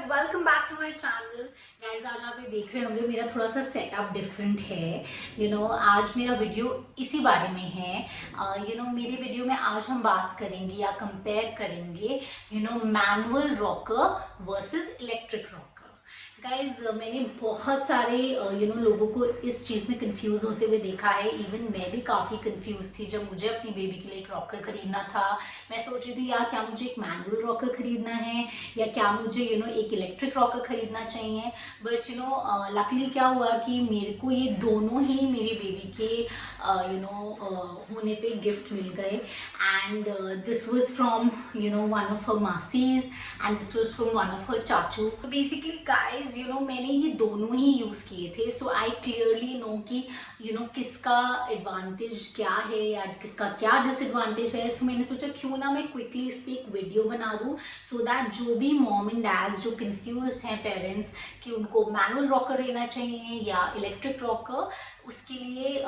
Welcome back to my channel. Guys आज आप ये देख रहे होंगे मेरा थोड़ा सा सेटअप डिफरेंट है। आज मेरा वीडियो इसी बारे में है। मेरे वीडियो में आज हम बात करेंगे या कंपेयर करेंगे manual rocker versus electric rocker. Guys मैंने बहुत सारे लोगों को इस चीज़ में कंफ्यूज होते हुए देखा है। इवन मैं भी काफ़ी कंफ्यूज थी जब मुझे अपनी बेबी के लिए एक रॉकर खरीदना था। मैं सोच रही थी यार क्या मुझे एक मैनुअल रॉकर खरीदना है या क्या मुझे एक इलेक्ट्रिक रॉकर खरीदना चाहिए। बट लकली क्या हुआ कि मेरे को ये दोनों ही मेरे बेबी के होने पे गिफ्ट मिल गए। And this was from one of her masses and this was from one of her चाचू। तो बेसिकली गाइज मैंने ये दोनों ही यूज किए थे। सो आई क्लियरली नो कि किसका एडवांटेज क्या है या किसका क्या डिसएडवांटेज है। सो मैंने सोचा क्यों ना मैं क्विकली इस पर एक वीडियो बना दूं सो दैट जो भी मॉम एंड डैड्स जो कंफ्यूज हैं पेरेंट्स कि उनको मैनुअल रॉकर लेना चाहिए या इलेक्ट्रिक रॉकर, उसके लिए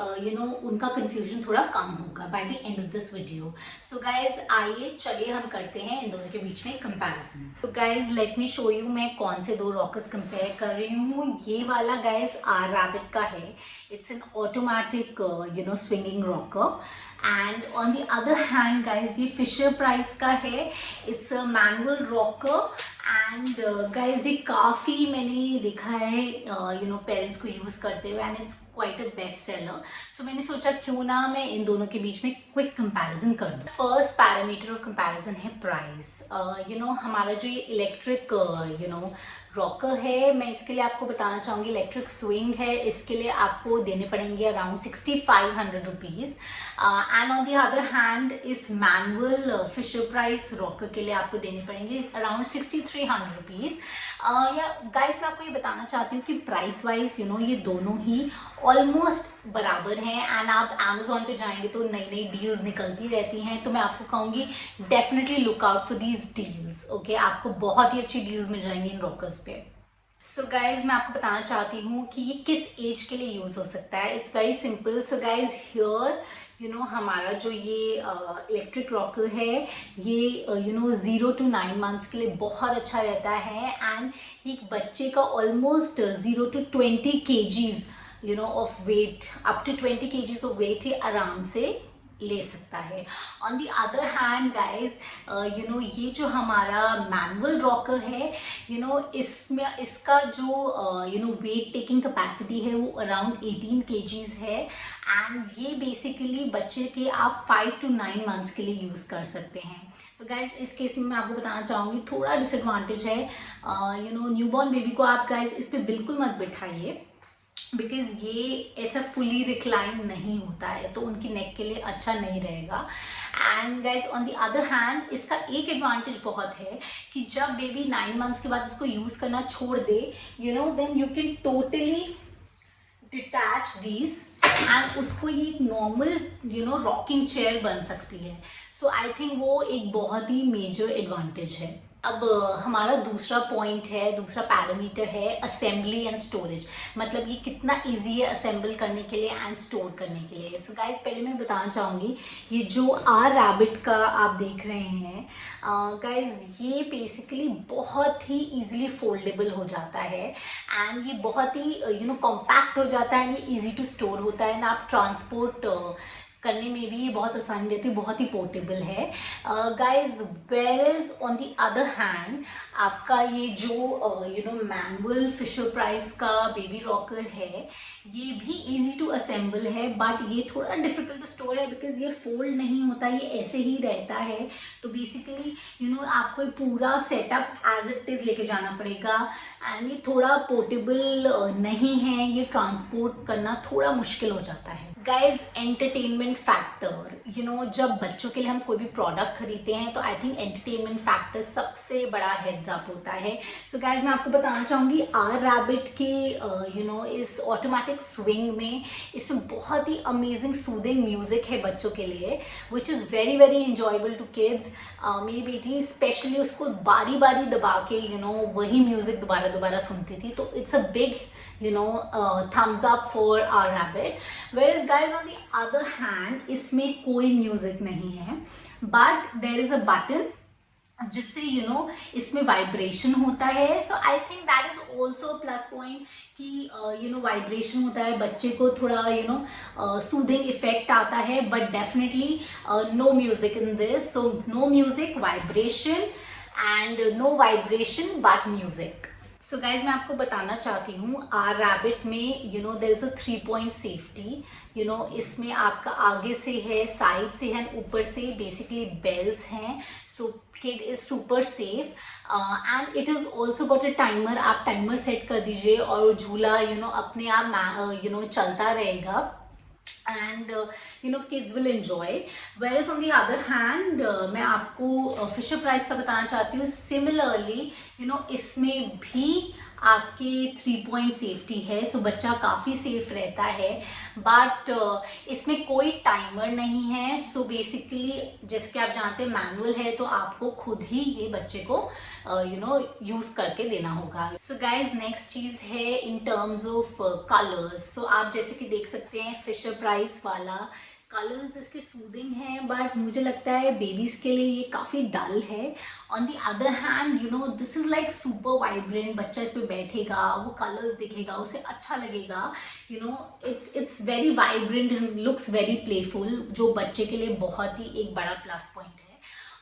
उनका कंफ्यूजन थोड़ा कम होगा by the end of this video. So guys आइए चलिए हम करते हैं इन दोनों के बीच में कंपैरिजन। तो guys let me show you मैं कौन से दो रॉकर्स कंपेयर कर रही हूँ। ये वाला गाइज आर रैबिट का है। It's an automatic swinging rocker. And on the other hand guys ये फिशर प्राइस का है। It's a manual rocker and guys ये काफ़ी मैंने देखा है पेरेंट्स को यूज़ करते हुए and it's quite a best seller. So मैंने सोचा क्यों ना मैं इन दोनों के बीच में क्विक कंपैरिजन कर दूँ। फर्स्ट पैरामीटर ऑफ कंपैरिजन है प्राइस। हमारा जो ये इलेक्ट्रिक रॉकर है, मैं इसके लिए आपको बताना चाहूँगी इलेक्ट्रिक स्विंग है, इसके लिए आपको देने पड़ेंगे around 6500 rupees. And on the other hand इस मैनुअल फिशर प्राइस रॉकर के लिए आपको देने पड़ेंगे अराउंड 6300 रुपीज़। या गाइस मैं आपको ये बताना चाहती हूँ कि प्राइस वाइज ये दोनों ही ऑलमोस्ट बराबर हैं। एंड आप अमेजोन पे जाएंगे तो नई नई डील्स निकलती रहती हैं, तो मैं आपको कहूँगी definitely look out for these deals. Okay, आपको बहुत ही अच्छी डील्स मिल जाएंगी इन रॉकर्स पे। सो गाइज मैं आपको बताना चाहती हूँ कि ये किस एज के लिए यूज हो सकता है। It's very simple. So guys here हमारा जो ये इलेक्ट्रिक रॉकर है ये 0 to 9 मंथ्स के लिए बहुत अच्छा रहता है। एंड एक बच्चे का almost 0 to 20 kgs of weight, up to 20 kgs of weight ही आराम से ले सकता है। On the other hand guys ये जो हमारा मैनुअल रॉकर है इसमें इसका जो वेट टेकिंग कैपेसिटी है वो अराउंड 18 kgs है। एंड ये बेसिकली बच्चे के आप 5 to 9 मंथ्स के लिए यूज़ कर सकते हैं। सो गाइज इस केस में मैं आपको बताना चाहूँगी थोड़ा डिसएडवांटेज है। न्यूबॉर्न बेबी को आप गाइज इस पर बिल्कुल मत बिठाइए बिकॉज ये ऐसा फुली रिक्लाइन नहीं होता है, तो उनकी नेक के लिए अच्छा नहीं रहेगा। And guys on the other hand इसका एक एडवांटेज बहुत है कि जब बेबी 9 मंथ्स के बाद इसको यूज़ करना छोड़ दे then you can totally detach these and उसको ये एक नॉर्मल रॉकिंग चेयर बन सकती है। सो आई थिंक वो एक बहुत ही मेजर एडवांटेज है। अब हमारा दूसरा पॉइंट है, दूसरा पैरामीटर है असेंबली एंड स्टोरेज। मतलब ये कितना इजी है असेंबल करने के लिए एंड स्टोर करने के लिए। सो गाइज पहले मैं बताना चाहूँगी ये जो आर रैबिट का आप देख रहे हैं गाइज ये बेसिकली बहुत ही इजीली फोल्डेबल हो जाता है एंड ये बहुत ही कॉम्पैक्ट हो जाता है एंड ये ईजी टू स्टोर होता है एंड आप ट्रांसपोर्ट करने में भी ये बहुत आसानी रहती है, बहुत ही पोर्टेबल है। Guys where is on the other hand आपका ये जो मैनुअल फिशर प्राइस का बेबी रॉकर है ये भी इजी टू असेंबल है बट ये थोड़ा डिफिकल्ट टू स्टोर है बिकॉज ये फोल्ड नहीं होता, ये ऐसे ही रहता है। तो बेसिकली आपको ये पूरा सेटअप एज इट इज लेके जाना पड़ेगा एंड ये थोड़ा पोर्टेबल नहीं है, ये ट्रांसपोर्ट करना थोड़ा मुश्किल हो जाता है। गाइज एंटरटेनमेंट फैक्टर जब बच्चों के लिए हम कोई भी प्रोडक्ट खरीदते हैं तो आई थिंक एंटरटेनमेंट फैक्टर सबसे बड़ा हेड्स अप होता है। सो गाइज मैं आपको बताना चाहूँगी आर रैबिट की इस ऑटोमेटिक स्विंग में इसमें बहुत ही अमेजिंग सूदिंग म्यूजिक है बच्चों के लिए which is very very enjoyable to kids. मेरी बेटी स्पेशली उसको बारी बारी दबा के वही म्यूजिक दोबारा दोबारा सुनती थी। तो it's a big thumbs up for our rabbit. Whereas guys on the other hand इसमें कोई म्यूजिक नहीं है but there is a button जिससे इसमें वाइब्रेशन होता है। So I think that is also plus point कि वाइब्रेशन होता है, बच्चे को थोड़ा सूदिंग इफेक्ट आता है, but definitely no music in this. So no music, vibration, and no vibration but music. So guys मैं आपको बताना चाहती हूँ, आर रैबिट में there is a 3-point safety. इसमें आपका आगे से है, साइड से है, ऊपर से बेसिकली बेल्स हैं। So kid is super safe and it is also got a timer. आप टाइमर सेट कर दीजिए और झूला अपने आप चलता रहेगा, and kids will enjoy. Whereas on the other hand मैं आपको फिशर प्राइस का बताना चाहती हूँ। सिमिलरली इसमें भी आपके 3-point सेफ्टी है, सो बच्चा काफ़ी सेफ रहता है, बट इसमें कोई टाइमर नहीं है। सो बेसिकली जैसे कि आप जानते हैं मैनुअल है, तो आपको खुद ही ये बच्चे को यूज करके देना होगा। सो गाइज नेक्स्ट चीज है इन टर्म्स ऑफ कलर्स। सो आप जैसे कि देख सकते हैं फिशर प्राइस वाला कलर्स इसके सूदिंग हैं, बट मुझे लगता है बेबीज के लिए ये काफ़ी डल है। On the other hand this is like super vibrant. बच्चा इस पे बैठेगा, वो कलर्स दिखेगा, उसे अच्छा लगेगा। It's very vibrant, looks very playful, जो बच्चे के लिए बहुत ही एक बड़ा प्लस पॉइंट है।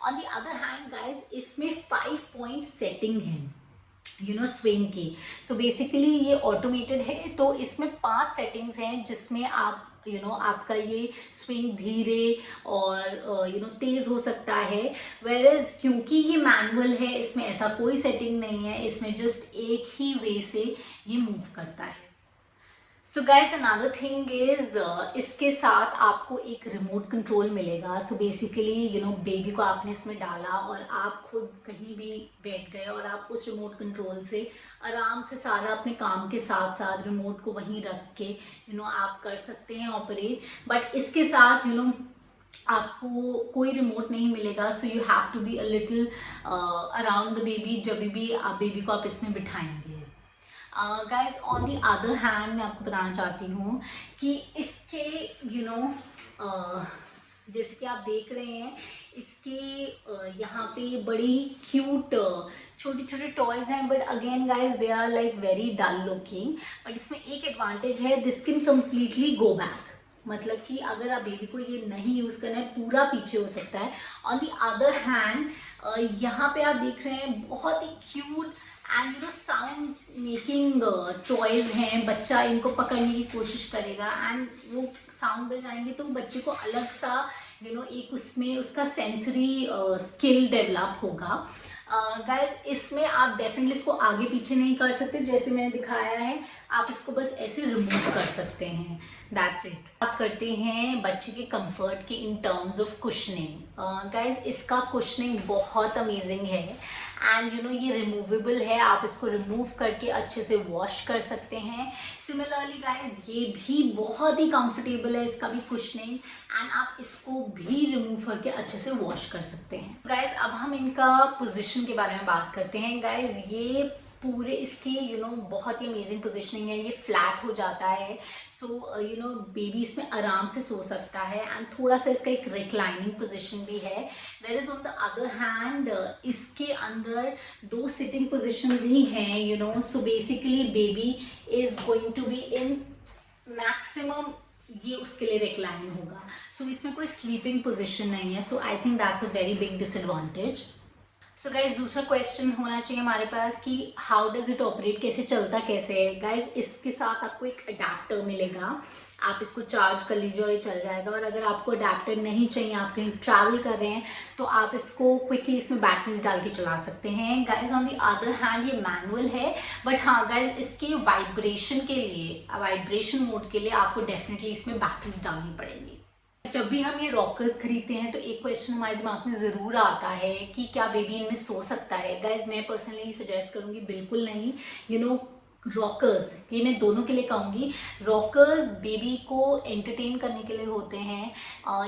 On the other hand guys इसमें 5-point सेटिंग है स्विंग की। सो बेसिकली ये ऑटोमेटेड है, तो इसमें 5 सेटिंग्स हैं जिसमें आप आपका ये स्विंग धीरे और तेज हो सकता है। वेयरएज क्योंकि ये मैनुअल है, इसमें ऐसा कोई सेटिंग नहीं है, इसमें जस्ट एक ही वे से ये मूव करता है। So guys another thing is इसके साथ आपको एक रिमोट कंट्रोल मिलेगा। सो बेसिकली बेबी को आपने इसमें डाला और आप खुद कहीं भी बैठ गए और आप उस रिमोट कंट्रोल से आराम से सारा अपने काम के साथ साथ रिमोट को वहीं रख के आप कर सकते हैं ऑपरेट। बट इसके साथ आपको कोई रिमोट नहीं मिलेगा। So you have to be a little around the baby जब भी आप बेबी को आप इसमें बिठाएंगे। Guys on the other hand मैं आपको बताना चाहती हूँ कि इसके जैसे कि आप देख रहे हैं, इसके यहाँ पे बड़ी क्यूट छोटे छोटे टॉयज हैं, but again guys they are like very dull looking. But इसमें एक एडवांटेज है, this can completely go back. मतलब कि अगर आप बेबी को ये नहीं यूज़ करना है, पूरा पीछे हो सकता है। ऑन दी अदर हैंड यहाँ पे आप देख रहे हैं बहुत ही cute and sound making toys हैं। बच्चा इनको पकड़ने की कोशिश करेगा एंड वो साउंड बजाएंगे तो बच्चे को अलग सा एक उसमें उसका सेंसरी स्किल डेवलप होगा। गाइज इसमें आप डेफिनेटली इसको आगे पीछे नहीं कर सकते, जैसे मैंने दिखाया है, आप इसको बस ऐसे रिमूव कर सकते हैं, दैट्स इट। बात करते हैं बच्चे के कंफर्ट की इन टर्म्स ऑफ कुशनिंग। गाइज इसका कुशनिंग बहुत अमेजिंग है एंड ये रिमूवेबल है, आप इसको रिमूव करके अच्छे से वॉश कर सकते हैं। सिमिलरली गाइज ये भी बहुत ही कंफर्टेबल है, इसका भी कुशनिंग, एंड आप इसको भी रिमूव करके अच्छे से वॉश कर सकते हैं। गाइज अब हम इनका पोजीशन के बारे में बात करते हैं। गाइज ये पूरे इसके बहुत ही अमेजिंग पोजीशनिंग है, ये फ्लैट हो जाता है। सो बेबी इसमें आराम से सो सकता है एंड थोड़ा सा इसका एक रिक्लाइनिंग पोजीशन भी है। Where is on the other hand इसके अंदर 2 सिटिंग पोजीशंस ही हैं so basically baby is going to be in maximum, ये उसके लिए रिक्लाइनिंग होगा। सो इसमें कोई स्लीपिंग पोजीशन नहीं है। So I think that's a very big disadvantage. So guys दूसरा क्वेश्चन होना चाहिए हमारे पास कि हाउ डज इट ऑपरेट, कैसे चलता कैसे है। गाइज इसके साथ आपको एक अडेप्टर मिलेगा, आप इसको चार्ज कर लीजिए और ये चल जाएगा। और अगर आपको अडेप्टर नहीं चाहिए, आप कहीं ट्रैवल कर रहे हैं, तो आप इसको क्विकली इसमें बैटरीज डाल के चला सकते हैं। Guys on the other hand ये मैनुअल है, बट हाँ गाइज इसके वाइब्रेशन के लिए, वाइब्रेशन मोड के लिए आपको डेफिनेटली इसमें बैटरीज डालनी पड़ेंगी। जब भी हम ये रॉकर्स खरीदते हैं तो एक क्वेश्चन हमारे दिमाग में ज़रूर आता है कि क्या बेबी इनमें सो सकता है। गाइज मैं पर्सनली सजेस्ट करूँगी बिल्कुल नहीं। रॉकर्स, ये मैं दोनों के लिए कहूँगी, रॉकर्स बेबी को एंटरटेन करने के लिए होते हैं,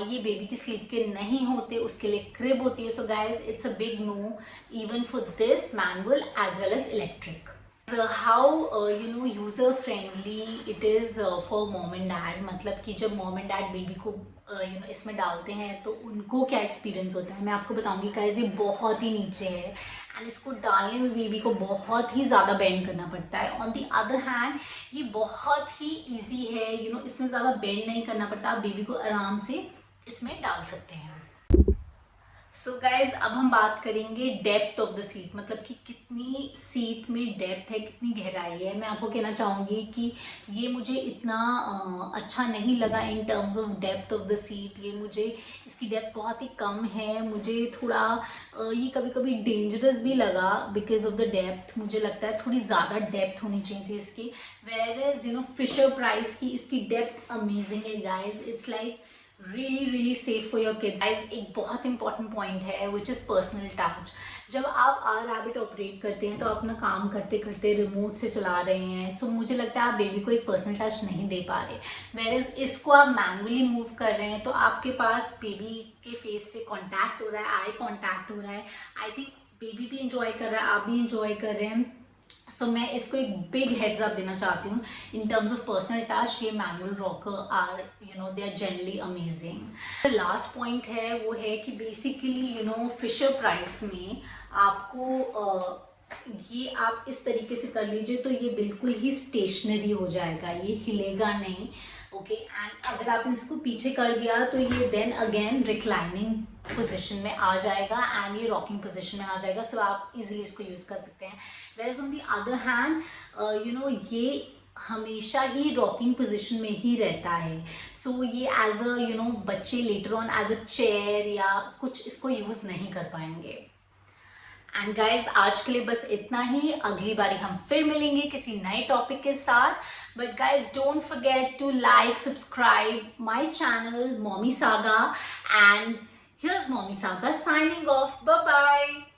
ये बेबी की स्लीप के नहीं होते, उसके लिए क्रिब होती है। So guys it's a big no even for this manual as well as electric. How user friendly it is for mom and dad, मतलब कि जब मॉम एंड डैड बेबी को इसमें डालते हैं तो उनको क्या एक्सपीरियंस होता है, मैं आपको बताऊंगी गाइस। ये बहुत ही नीचे है एंड इसको डालने में बेबी को बहुत ही ज़्यादा बेंड करना पड़ता है। ऑन दी अदर हैंड ये बहुत ही ईजी है, इसमें ज़्यादा बेंड नहीं करना पड़ता, आप बेबी को आराम से इसमें डाल सकते हैं। सो गाइज अब हम बात करेंगे डेप्थ ऑफ द सीट, मतलब कि कितनी सीट में डेप्थ है, कितनी गहराई है। मैं आपको कहना चाहूँगी कि ये मुझे इतना अच्छा नहीं लगा इन terms of depth of the seat. ये मुझे इसकी डेप्थ बहुत ही कम है, मुझे थोड़ा ये कभी कभी डेंजरस भी लगा बिकॉज ऑफ द डेप्थ। मुझे लगता है थोड़ी ज़्यादा डेप्थ होनी चाहिए थी इसकी। वेयर इज फिशर प्राइस की इसकी डेप्थ अमेजिंग है guys. It's like really safe for your kids guys। एक बहुत इंपॉर्टेंट पॉइंट है which is personal touch। जब आप R-Rabbit ऑपरेट करते हैं तो आप अपना काम करते करते रिमोट से चला रहे हैं, सो मुझे लगता है आप बेबी को एक पर्सनल टच नहीं दे पा रहे। वेयर इसको आप मैनुअली मूव कर रहे हैं तो आपके पास बेबी के फेस से कॉन्टैक्ट हो रहा है, आई कॉन्टैक्ट हो रहा है। आई थिंक बेबी भी इंजॉय कर रहा है, आप भी इंजॉय कर रहे हैं। सो मैं इसको एक बिग हेड्स अप देना चाहती हूँ in terms of personal touch. ये manual rocker are they are generally amazing. Last point है वो है कि बेसिकली फिशर प्राइस में आपको ये आप इस तरीके से कर लीजिए तो ये बिल्कुल ही स्टेशनरी हो जाएगा, ये हिलेगा नहीं। ओके एंड अगर आप इसको पीछे कर दिया तो ये देन अगेन रिक्लाइनिंग पोजीशन में आ जाएगा एंड ये रॉकिंग पोजीशन में आ जाएगा। सो आप इजीली इसको यूज़ कर सकते हैं। Where on the other hand ये हमेशा ही रॉकिंग पोजीशन में ही रहता है। सो ये एज अ बच्चे later on as a chair या कुछ इसको यूज़ नहीं कर पाएंगे। एंड गाइज आज के लिए बस इतना ही, अगली बारी हम फिर मिलेंगे किसी नए टॉपिक के साथ। But guys don't forget to like subscribe my channel Mommy Saga and here's Mommy Saga signing off. Bye bye.